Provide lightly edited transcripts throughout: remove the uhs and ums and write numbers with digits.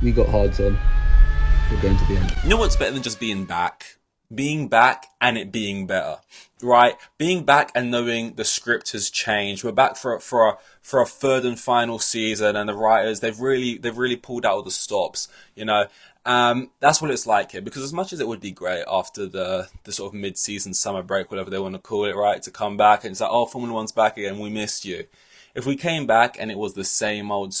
We got hards on. We're going to the end. You know what's better than just being back? Being back and it being better, right? Being back and knowing the script has changed. We're back for a third and final season, and the writers they've really pulled out all the stops. That's what it's like here. Because as much as it would be great after the sort of mid-season summer break, whatever they want to call it, right, to come back and it's like, oh, Formula One's back again, we missed you. If we came back and it was the same old,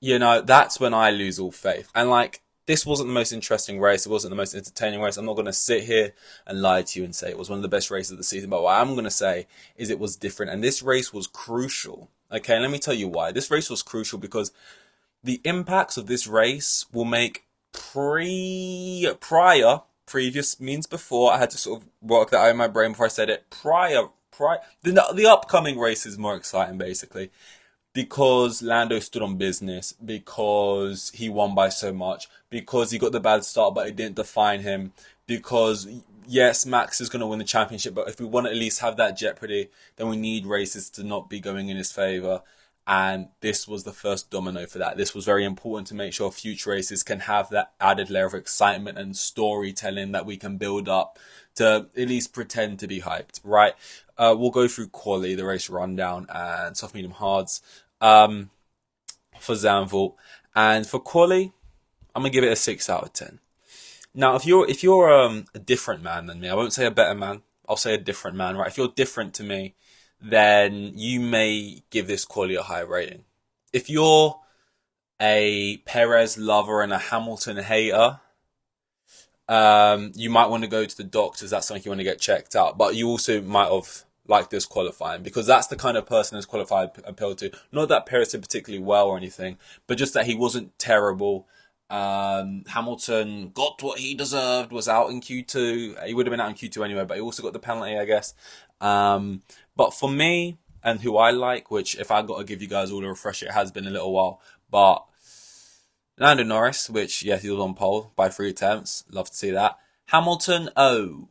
that's when I lose all faith. And like, this wasn't the most interesting race. It wasn't the most entertaining race. I'm not going to sit here and lie to you and say it was one of the best races of the season. But what I'm going to say is it was different. And this race was crucial. Okay, let me tell you why. This race was crucial because the impacts of this race will make previous means before. I had to sort of work that out in my brain before I said it. The upcoming race is more exciting, basically because Lando stood on business, because he won by so much, because he got the bad start but it didn't define him, because yes, Max is going to win the championship, but if we want to at least have that jeopardy, then we need races to not be going in his favour. And this was the first domino for that. This was very important to make sure future races can have that added layer of excitement and storytelling that we can build up to at least pretend to be hyped, right? We'll go through quali, the race rundown, and soft, medium, hards for Zandvoort. And for quali, I'm gonna give it a 6 out of 10. Now, if you're a different man than me, I won't say a better man. I'll say a different man, right? If you're different to me, then you may give this quali a high rating. If you're a Perez lover and a Hamilton hater, you might want to go to the doctors. That's something you want to get checked out. But you also might have liked this qualifying because that's the kind of person this qualified appealed to. Not that Perez did particularly well or anything, but just that he wasn't terrible. Hamilton got what he deserved, was out in Q2. He would have been out in Q2 anyway, but he also got the penalty, I guess. But for me, and who I like, which if I got to give you guys all a refresher, it has been a little while, but Lando Norris, which, yes, he was on pole by 3 attempts. Love to see that. Hamilton, oh.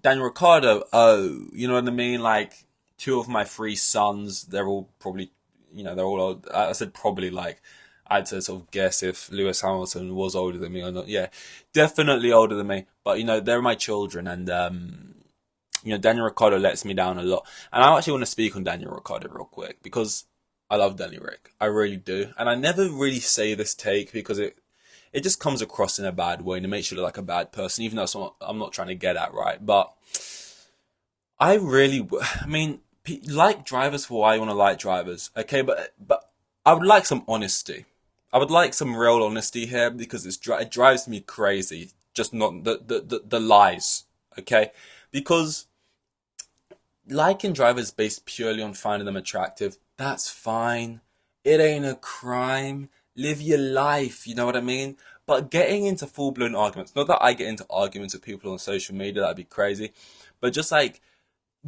Daniel Ricciardo, oh. You know what I mean? Like, two of my three sons, they're all probably, they're all old. I said probably like, I had to sort of guess if Lewis Hamilton was older than me or not. Yeah, definitely older than me. But, they're my children. And, Daniel Ricciardo lets me down a lot. And I actually want to speak on Daniel Ricciardo real quick because I love Danny Rick. I really do. And I never really say this take because it just comes across in a bad way and it makes you look like a bad person, even though I'm not trying to get at, right? But like drivers for why you want to like drivers, okay? But I would like some honesty. I would like some real honesty here because it drives me crazy. Just not the lies, okay? Because liking drivers based purely on finding them attractive, that's fine. It ain't a crime. Live your life, you know what I mean? But getting into full-blown arguments, not that I get into arguments with people on social media, that'd be crazy, but just like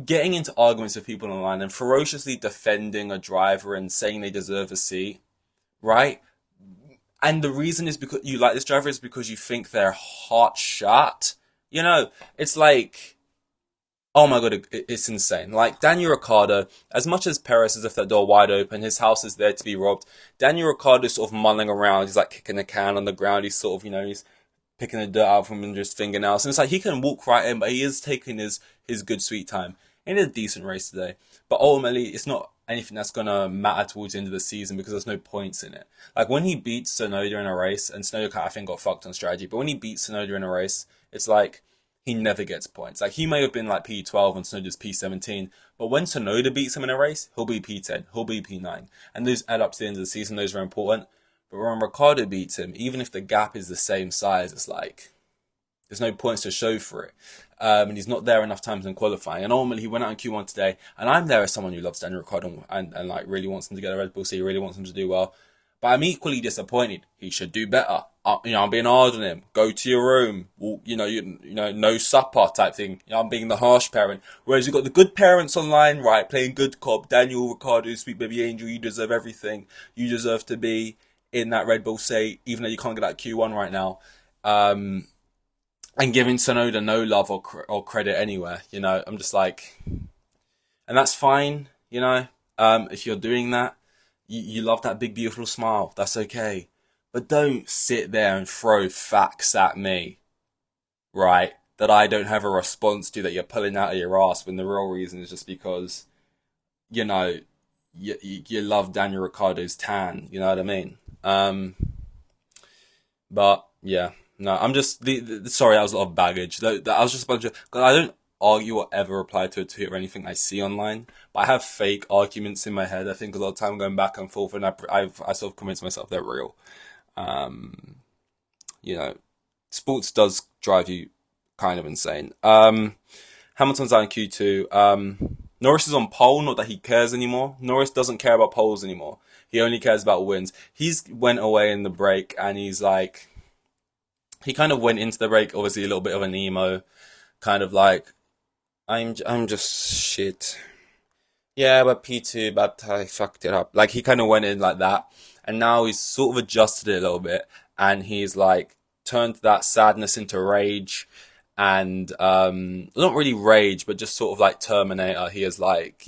getting into arguments with people online and ferociously defending a driver and saying they deserve a seat, right? And the reason is because you like this driver is because you think they're hot shot. It's like, oh my god, it's insane. Like Daniel Ricciardo, as much as Perez has left that door wide open, his house is there to be robbed. Daniel Ricciardo's sort of mulling around. He's like kicking a can on the ground. He's sort of, he's picking the dirt out from under his fingernails. And it's like he can walk right in, but he is taking his good sweet time. And it's a decent race today. But ultimately, it's not anything that's going to matter towards the end of the season because there's no points in it. Like when he beats Tsunoda in a race, and Tsunoda I think got fucked on strategy, but when he beats Tsunoda in a race, it's like he never gets points. Like he may have been like P12 and Tsunoda's P17, but when Tsunoda beats him in a race, he'll be P10, he'll be P9. And those add up to the end of the season, those are important. But when Ricciardo beats him, even if the gap is the same size, it's like there's no points to show for it. And he's not there enough times in qualifying. And ultimately, he went out in Q1 today. And I'm there as someone who loves Daniel Ricciardo and like really wants him to get a Red Bull seat, really wants him to do well. But I'm equally disappointed. He should do better. I'm being hard on him. Go to your room. No supper type thing. I'm being the harsh parent. Whereas you've got the good parents online, right, playing good cop. Daniel Ricciardo, sweet baby angel. You deserve everything. You deserve to be in that Red Bull seat, even though you can't get that Q1 right now. And giving Tsunoda no love or credit anywhere. I'm just like, and that's fine. If you're doing that. You love that big beautiful smile. That's okay. But don't sit there and throw facts at me, right? That I don't have a response to that you're pulling out of your ass when the real reason is just because, you know, you love Daniel Ricciardo's tan. You know what I mean? But yeah, no, I'm just sorry. That was a lot of baggage. That was just a bunch of because I don't argue or ever reply to a tweet or anything I see online. But I have fake arguments in my head. I think a lot of time going back and forth, and I sort of convince myself they're real. Um, you know, sports does drive you kind of insane. Hamilton's out in Q2. Norris is on pole, not that he cares anymore. Norris doesn't care about poles anymore. He only cares about wins. He's went away in the break and he's like, he kind of went into the break, obviously a little bit of an emo, kind of like, I'm just shit. Yeah, but P2, but I fucked it up. Like he kind of went in like that, and now he's sort of adjusted it a little bit, and he's like turned that sadness into rage, and not really rage, but just sort of like Terminator. He is like,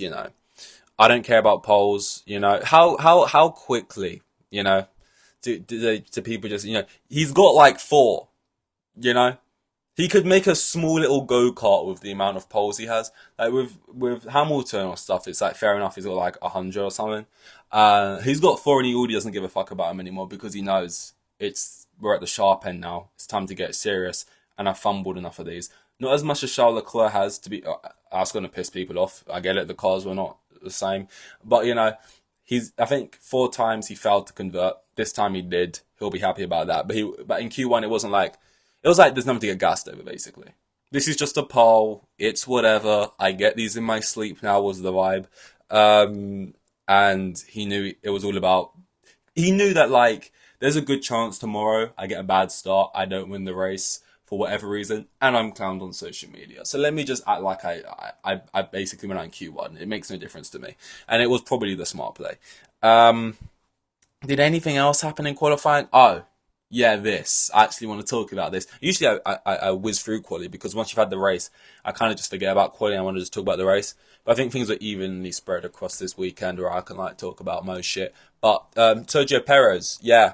I don't care about polls. How quickly, do people just, he's got like four, you know. He could make a small little go-kart with the amount of poles he has. Like with Hamilton or stuff, it's like fair enough. He's got like 100 or something. He's got four and he already doesn't give a fuck about him anymore because he knows we're at the sharp end now. It's time to get serious. And I fumbled enough of these. Not as much as Charles Leclerc has to be. That's going to piss people off. I get it. The cars were not the same, but I think 4 times he failed to convert. This time he did. He'll be happy about that. But in Q1 it wasn't like. It was like there's nothing to get gassed over, basically. This is just a poll. It's whatever. I get these in my sleep now was the vibe. And he knew it was all about... He knew that, like, there's a good chance tomorrow I get a bad start. I don't win the race for whatever reason. And I'm clowned on social media. So let me just act like I basically went out in Q1. It makes no difference to me. And it was probably the smart play. Did anything else happen in qualifying? Oh. Yeah, this. I actually want to talk about this. Usually I whiz through quali because once you've had the race, I kind of just forget about quali and I want to just talk about the race. But I think things are evenly spread across this weekend where I can like talk about most shit. But Sergio Perez, yeah.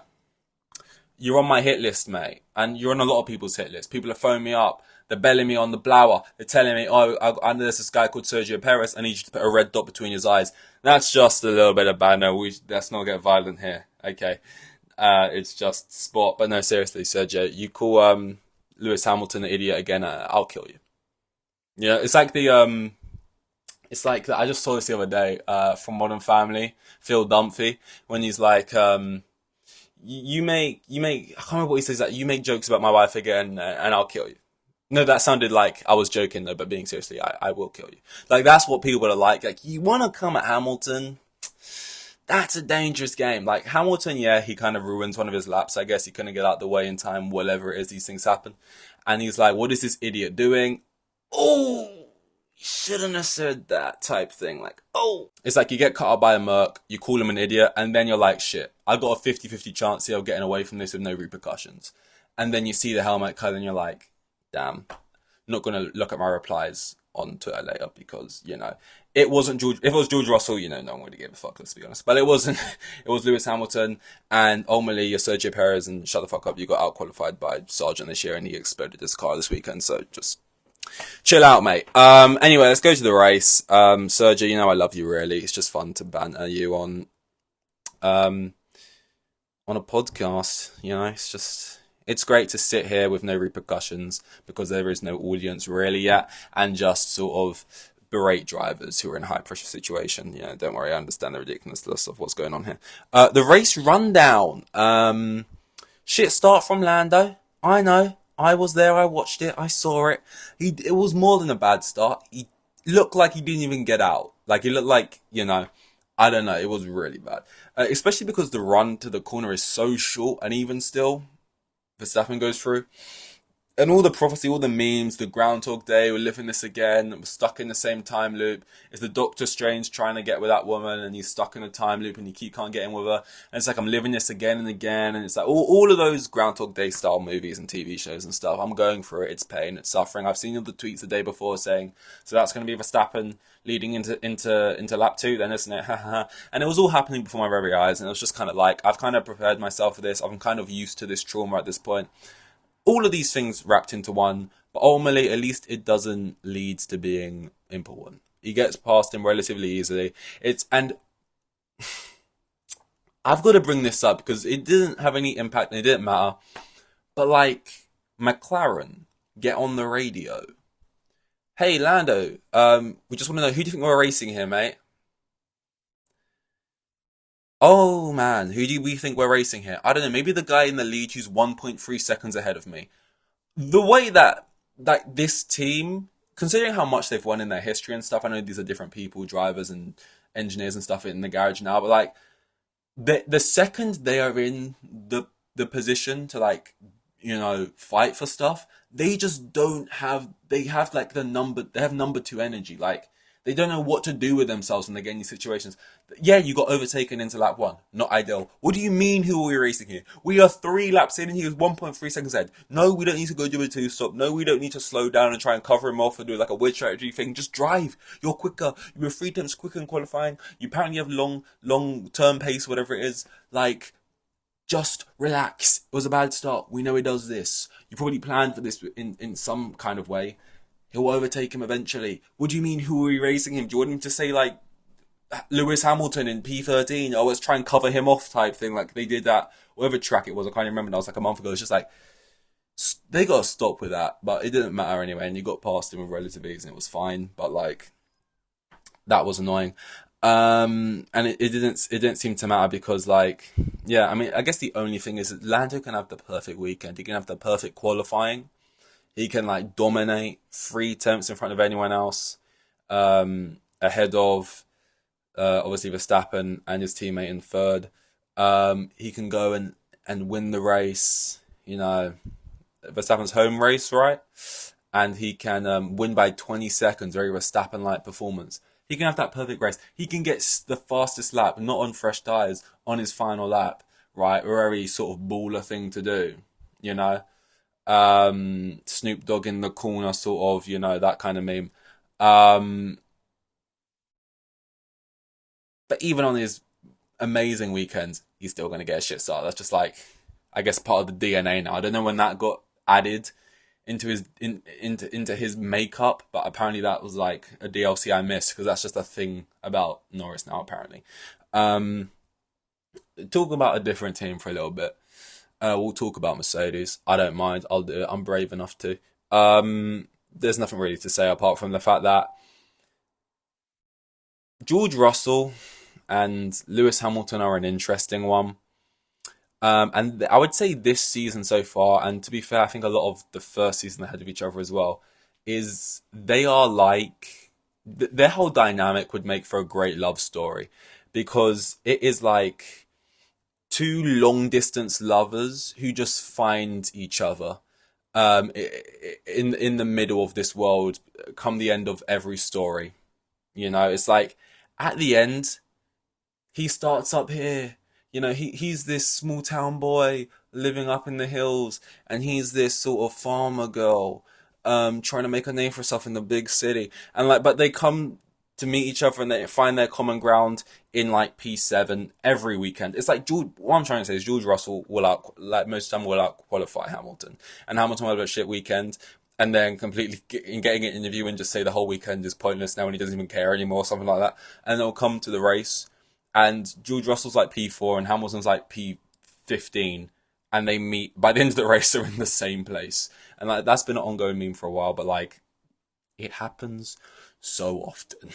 You're on my hit list, mate. And you're on a lot of people's hit list. People are phoning me up. They're belling me on the blower. They're telling me, I know there's this guy called Sergio Perez. I need you to put a red dot between his eyes. That's just a little bit of banter. Let's not get violent here. Okay. It's just sport, but no, seriously, Sergio, you call Lewis Hamilton an idiot again, I'll kill you. Yeah, it's like I just saw this the other day from Modern Family, Phil Dunphy, when he's like, you make, I can't remember what he says, like, you make jokes about my wife again, and I'll kill you. No, that sounded like I was joking though, but being seriously, I will kill you. Like that's what people are like you want to come at Hamilton. That's a dangerous game. Like Hamilton, yeah, he kind of ruins one of his laps. I guess he couldn't get out the way in time, whatever it is, these things happen. And he's like, what is this idiot doing? Oh, shouldn't have said that type thing. Like, oh. It's like you get cut up by a Merc, you call him an idiot, and then you're like, shit, I've got a 50-50 chance here of getting away from this with no repercussions. And then you see the helmet cut and you're like, damn, I'm not going to look at my replies on Twitter later because, it wasn't George. If it was George Russell, no one would give a fuck, let's be honest. But it wasn't. It was Lewis Hamilton and ultimately you're Sergio Perez and shut the fuck up. You got out qualified by Sargent this year and he exploded his car this weekend. So just chill out, mate. Anyway, let's go to the race. Sergio, I love you really. It's just fun to banter you on a podcast. It's great to sit here with no repercussions because there is no audience really yet and just sort of berate drivers who are in a high pressure situation. Don't worry, I understand the ridiculousness of what's going on here. The race rundown. Shit start from Lando. I know. I was there. I watched it. I saw it. It was more than a bad start. He looked like he didn't even get out. Like he looked like, I don't know. It was really bad. Especially because the run to the corner is so short and even still, Verstappen goes through. and all the prophecy, all the memes, the Groundhog Day, we're living this again, we're stuck in the same time loop. It's the Doctor Strange trying to get with that woman, and he's stuck in a time loop, and he can't get in with her. And it's like, I'm living this again and again, and it's like all of those Groundhog Day style movies and TV shows and stuff. I'm going through it. It's pain, it's suffering. I've seen all the tweets the day before saying, so that's going to be Verstappen leading into lap two, then, isn't it? And it was all happening before my very eyes, and it was just kind of like, I've kind of prepared myself for this. I'm kind of used to this trauma at this point. All of these things wrapped into one, but ultimately, at least it doesn't lead to being important. He gets past him relatively easily. And I've got to bring this up because it didn't have any impact and it didn't matter. But like, McLaren get on the radio. Hey Lando, we just want to know, who do you think we're racing here, mate? Oh man, who do we think we're racing here? I don't know, maybe the guy in the lead who's 1.3 seconds ahead of me. The way that this team, considering how much they've won in their history and stuff, I know these are different people, drivers and engineers and stuff in the garage now, but like the second they are in the position to like, fight for stuff, they just don't have, they have number two energy. Like, they don't know what to do with themselves when they get in these situations. Yeah, you got overtaken into lap one. Not ideal. What do you mean, who are we racing here? We are 3 laps in and he was 1.3 seconds ahead. No, we don't need to go do a 2-stop. No, we don't need to slow down and try and cover him off or do like a weird strategy thing. Just drive. You're quicker. You were 3 times quicker in qualifying. You apparently have long-term pace, whatever it is. Like, just relax. It was a bad start. We know he does this. You probably planned for this in some kind of way. He'll overtake him eventually. What do you mean, who are we racing him? Do you want him to say, like, Lewis Hamilton in P13? Oh, let's try and cover him off type thing, like they did that, whatever track it was, I can't even remember, that was like a month ago. It's just like, they got to stop with that, but it didn't matter anyway, and you got past him with relative ease, and it was fine, but like, that was annoying. And it didn't seem to matter because, like, yeah, I mean, I guess the only thing is that Lando can have the perfect weekend, he can have the perfect qualifying, he can like dominate 3 tenths in front of anyone else, ahead of obviously Verstappen and his teammate in third. He can go and win the race, Verstappen's home race, right? And he can win by 20 seconds, very Verstappen-like performance. He can have that perfect race. He can get the fastest lap, not on fresh tyres, on his final lap, right? A very sort of baller thing to do, Snoop Dogg in the corner, sort of, that kind of meme. But even on his amazing weekends, he's still going to get a shit start. That's just like, I guess, part of the DNA now. I don't know when that got added into into his makeup, but apparently that was like a DLC I missed because that's just a thing about Norris now. Apparently, talk about a different team for a little bit. We'll talk about Mercedes. I don't mind. I'll do it. I'm brave enough to. There's nothing really to say apart from the fact that George Russell and Lewis Hamilton are an interesting one. And I would say this season so far, and to be fair, I think a lot of the first season ahead of each other as well, is they are like, their whole dynamic would make for a great love story because it is like two long distance lovers who just find each other in the middle of this world come the end of every story. It's like at the end, he starts up here. He's this small town boy living up in the hills, and he's this sort of farmer girl, trying to make a name for herself in the big city. And but they come to meet each other and they find their common ground in like P7 every weekend. It's like what I'm trying to say is George Russell will most of the time will out qualify Hamilton, and Hamilton will have a shit weekend. And then completely getting an interview and just say the whole weekend is pointless now and he doesn't even care anymore, something like that. And they'll come to the race, and George Russell's like P4 and Hamilton's like P15, and they meet by the end of the race. They're in the same place, and like that's been an ongoing meme for a while. But like, it happens so often.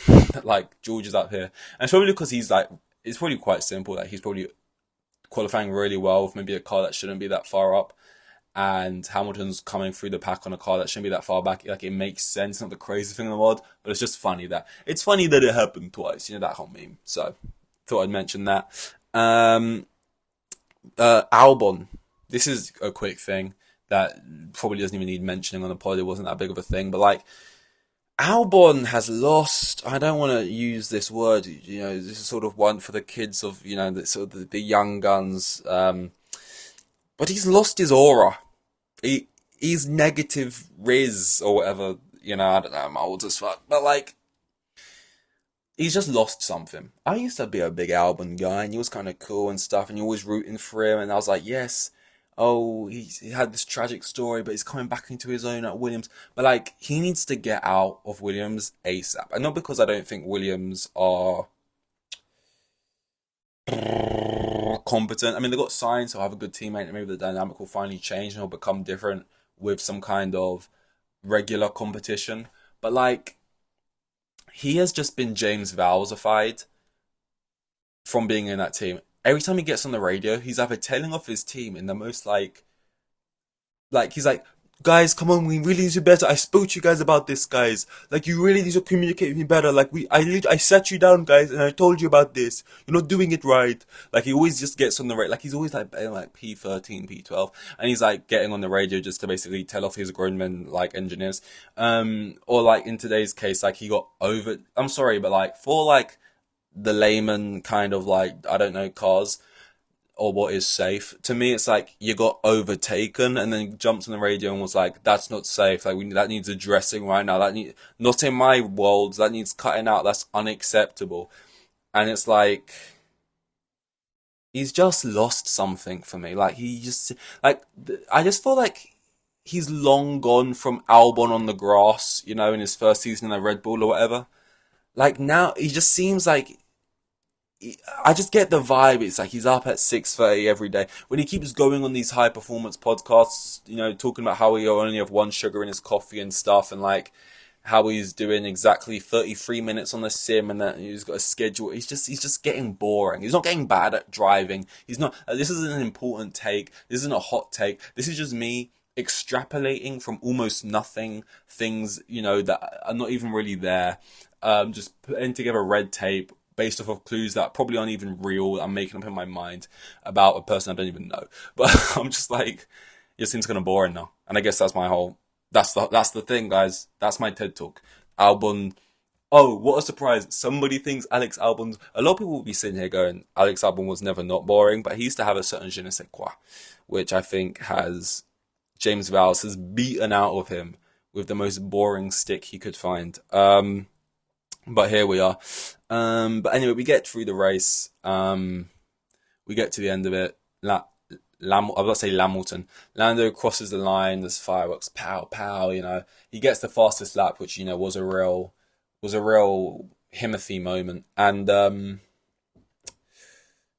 Like George is up here, and it's probably because he's like, it's probably quite simple. Like he's probably qualifying really well with maybe a car that shouldn't be that far up, and Hamilton's coming through the pack on a car that shouldn't be that far back. Like, it makes sense, not the crazy thing in the world, but it's just funny that it happened twice, that whole meme. So thought I'd mention that. Albon, this is a quick thing. that probably doesn't even need mentioning on the pod. It wasn't that big of a thing, but like Albon has lost. I don't want to use this word. This is sort of one for the kids of the sort of the young guns. But he's lost his aura. He's negative Riz or whatever. I don't know. I'm old as fuck, but like he's just lost something. I used to be a big Albon guy, and he was kind of cool and stuff, and you're always rooting for him. And I was like, yes, oh, he had this tragic story, but he's coming back into his own at Williams. But like, he needs to get out of Williams ASAP, and not because I don't think Williams are competent. I mean, they got signed, so I have a good teammate, and maybe the dynamic will finally change and it'll become different with some kind of regular competition. But like, he has just been James Vowelsified from being in that team. Every time he gets on the radio, he's either telling off his team in the most like he's like, guys, come on, we really need to be better. I spoke to you guys about this, guys. Like, you really need to communicate with me better. Like, I sat you down, guys, and I told you about this. You're not doing it right. Like, he always just gets on the radio. Like, he's always like P13, P12, and he's like getting on the radio just to basically tell off his grown men like engineers. Or like in today's case, like he got over. I'm sorry, but like for like the layman kind of like, I don't know, cars or what is safe. To me, it's like you got overtaken and then jumped on the radio and was like, that's not safe. Like that needs addressing right now. Not in my world. That needs cutting out. That's unacceptable. And it's like, he's just lost something for me. Like I just feel like he's long gone from Albon on the grass, in his first season in the Red Bull or whatever. Like now, he just seems like, I just get the vibe. It's like he's up at 6:30 every day. When he keeps going on these high performance podcasts, talking about how he only have one sugar in his coffee and stuff, and like how he's doing exactly 33 minutes on the sim, and that he's got a schedule. He's just getting boring. He's not getting bad at driving. He's not. This isn't an important take. This isn't a hot take. This is just me extrapolating from almost nothing things, that are not even really there. Just putting together red tape based off of clues that probably aren't even real. I'm making up in my mind about a person I don't even know. But I'm just like, it seems kind of boring now. And I guess that's my whole, that's the thing, guys. That's my TED Talk. Albon. Oh, what a surprise. Somebody thinks Alex Albon's, a lot of people will be sitting here going, Alex Albon was never not boring, but he used to have a certain je ne sais quoi, which I think has James Vowles has beaten out of him with the most boring stick he could find. But here we are. But anyway, we get through the race. We get to the end of it. I was about to say Lamilton. Lando crosses the line. There's fireworks. Pow, pow. He gets the fastest lap, which was a real Himothy moment, and it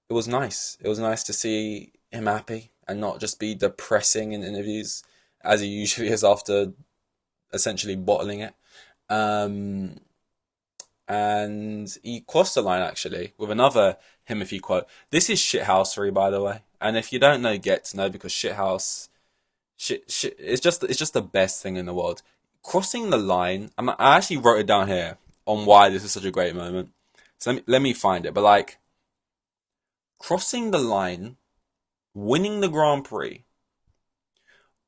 was nice. It was nice to see him happy and not just be depressing in interviews as he usually is after essentially bottling it. And he crossed the line actually with another Himothy quote. This is shithousery, by the way. And if you don't know, get to know, because shit, it's just the best thing in the world. Crossing the line. I actually wrote it down here on why this is such a great moment. So let me find it. But like, crossing the line, winning the Grand Prix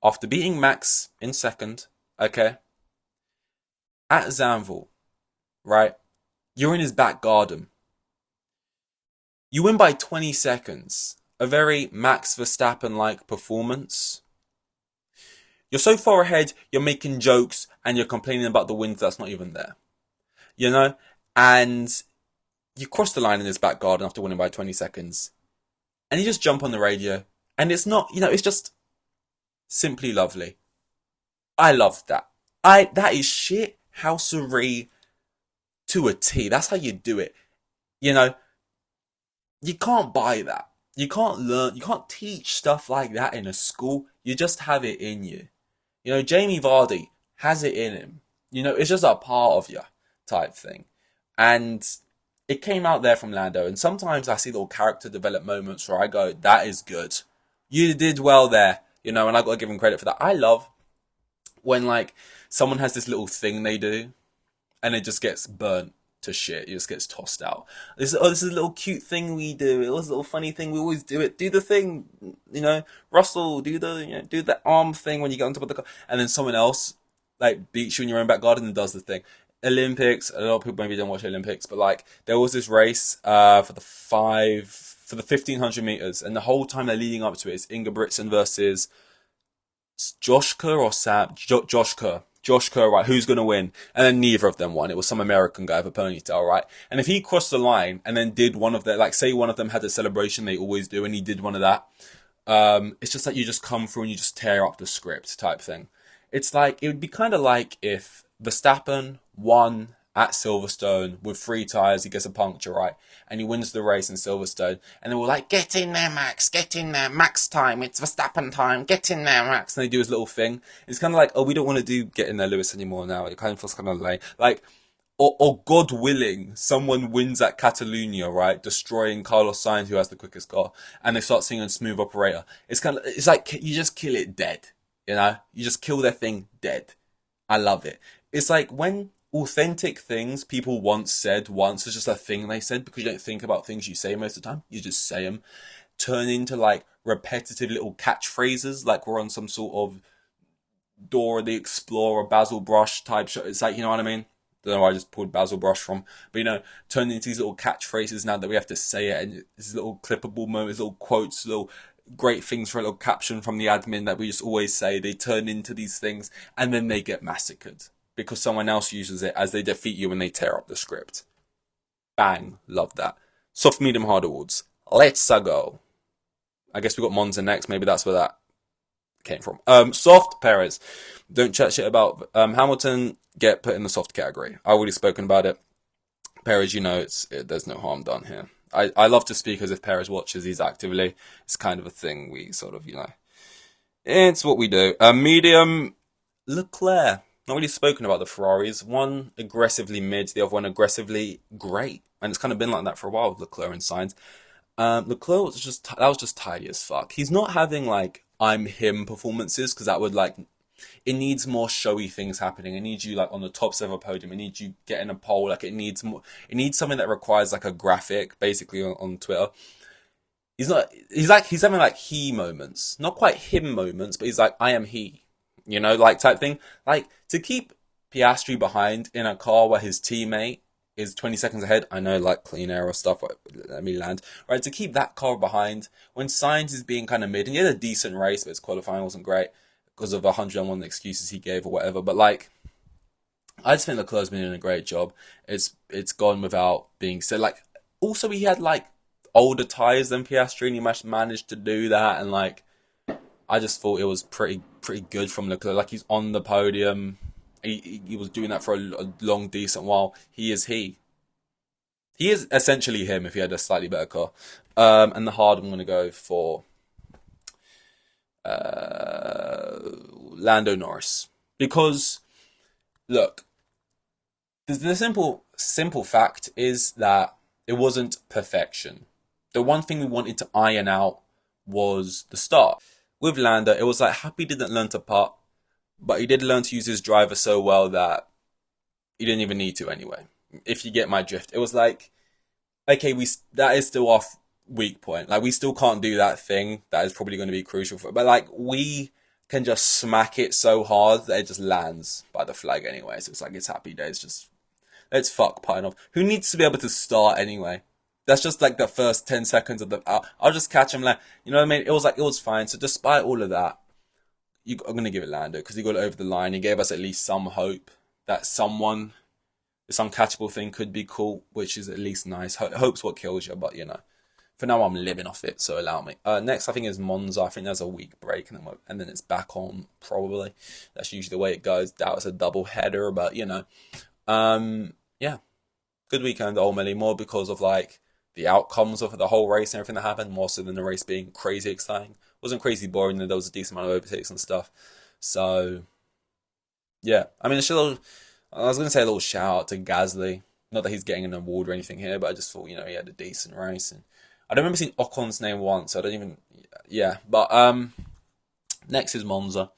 after beating Max in second, okay, at Zandvoort, right? You're in his back garden. You win by 20 seconds. A very Max Verstappen-like performance. You're so far ahead, you're making jokes and you're complaining about the wind that's not even there. And you cross the line in his back garden after winning by 20 seconds. And you just jump on the radio. And it's not, it's just simply lovely. I love that. That is shit housery to a T. That's how you do it. You can't buy that. You can't learn, you can't teach stuff like that in a school. You just have it in you. Jamie Vardy has it in him. It's just a part of you type thing. And it came out there from Lando. And sometimes I see little character develop moments where I go, that is good. You did well there. And I got to give him credit for that. I love when like someone has this little thing they do and it just gets burnt. to shit. It just gets tossed out. This is a little cute thing we do. It was a little funny thing. We always do it. Do the thing, Russell, do that arm thing when you get on top of the car. And then someone else, like, beats you in your own back garden and does the thing. Olympics, a lot of people maybe don't watch Olympics, but like, there was this race, for the 1500 meters, and the whole time they're leading up to it is Ingebrigtsen versus Josh Kerr or Sam? Josh Kerr. Josh Kerr, right, who's going to win? And then neither of them won. It was some American guy with a ponytail, right? And if he crossed the line and then did one of the, like, say one of them had a celebration they always do, and he did one of that, it's just like you just come through and you just tear up the script type thing. It's like, it would be kind of like if Verstappen won at Silverstone with 3 tyres, he gets a puncture, right? And he wins the race in Silverstone. And then we're like, get in there, Max, get in there, Max time, it's Verstappen time, get in there, Max. And they do his little thing. It's kind of like, oh, we don't want to do get in there, Lewis, anymore now. It kind of feels kind of lame. Like, or God willing, someone wins at Catalonia, right? Destroying Carlos Sainz, who has the quickest car. And they start singing Smooth Operator. It's like, you just kill it dead, You just kill their thing dead. I love it. It's like when authentic things people once said is just a thing they said, because you don't think about things you say most of the time, you just say them, turn into like repetitive little catchphrases, like we're on some sort of Dora the Explorer, Basil Brush type show. It's like, you know what I mean? Don't know where I just pulled Basil Brush from, but turn into these little catchphrases now that we have to say it, and these little clippable moments, little quotes, little great things for a little caption from the admin that we just always say. They turn into these things, and then they get massacred because someone else uses it as they defeat you and they tear up the script. Bang. Love that. Soft, medium, hard awards. Let's go. I guess we got Monza next. Maybe that's where that came from. Soft, Perez. Don't chat shit about Hamilton. Get put in the soft category. I've already spoken about it. Perez, there's no harm done here. I love to speak as if Perez watches these actively. It's kind of a thing we sort of, it's what we do. Medium, Leclerc. Not really spoken about the Ferraris. One aggressively mid, the other one aggressively great. And it's kind of been like that for a while with Leclerc and Sainz. Leclerc was just tidy as fuck. He's not having like I'm him performances, because that would like, it needs more showy things happening. It needs you like on the top of a podium. It needs you getting a pole. Like it needs more. It needs something that requires like a graphic, basically on Twitter. He's having like he moments, not quite him moments, but he's like I am he. Like type thing. Like, to keep Piastri behind in a car where his teammate is 20 seconds ahead. I know, like, clean air or stuff. Let me land. Right, to keep that car behind when Sainz is being kind of mid. And he had a decent race, but his qualifying wasn't great because of 101 excuses he gave or whatever. But, like, I just think Leclerc's been doing a great job. It's gone without being said. Like, also, he had, like, older tyres than Piastri, and he managed to do that. And, like, I just thought it was pretty good from Leclerc. Like, he's on the podium. He was doing that for a long, decent while. He is he. He is essentially him if he had a slightly better car. And the hard I'm going to go for Lando Norris. Because, look, the simple fact is that it wasn't perfection. The one thing we wanted to iron out was the start. With Lando, it was like Happy didn't learn to putt, but he did learn to use his driver so well that he didn't even need to anyway. If you get my drift, it was like, okay, that is still our weak point. Like, we still can't do that thing that is probably going to be crucial for it. But like, we can just smack it so hard that it just lands by the flag anyway. So it's like, it's happy days. Just let's fuck putting off. Who needs to be able to start anyway? That's just like the first 10 seconds of the. I'll just catch him. Like, you know what I mean? It was fine. So despite all of that, I'm gonna give it Lando because he got it over the line. He gave us at least some hope that this uncatchable thing could be cool, which is at least nice. Hope's what kills you, but for now I'm living off it. So allow me. Next, I think is Monza. I think there's a week break and then it's back on probably. That's usually the way it goes. That was a double header, but yeah, good weekend ultimately. More because of like the outcomes of the whole race and everything that happened, more so than the race being crazy exciting. It wasn't crazy boring, there was a decent amount of overtakes and stuff. So, yeah. I mean, I was going to say a little shout out to Gasly. Not that he's getting an award or anything here, but I just thought, he had a decent race. And I don't remember seeing Ocon's name once, so I don't even, yeah. But, next is Monza.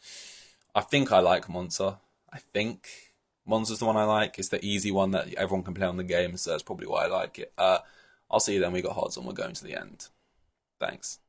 I think I like Monza. I think. Monza's the one I like. It's the easy one that everyone can play on the game, so that's probably why I like it. I'll see you then. We got odds and we're going to the end. Thanks.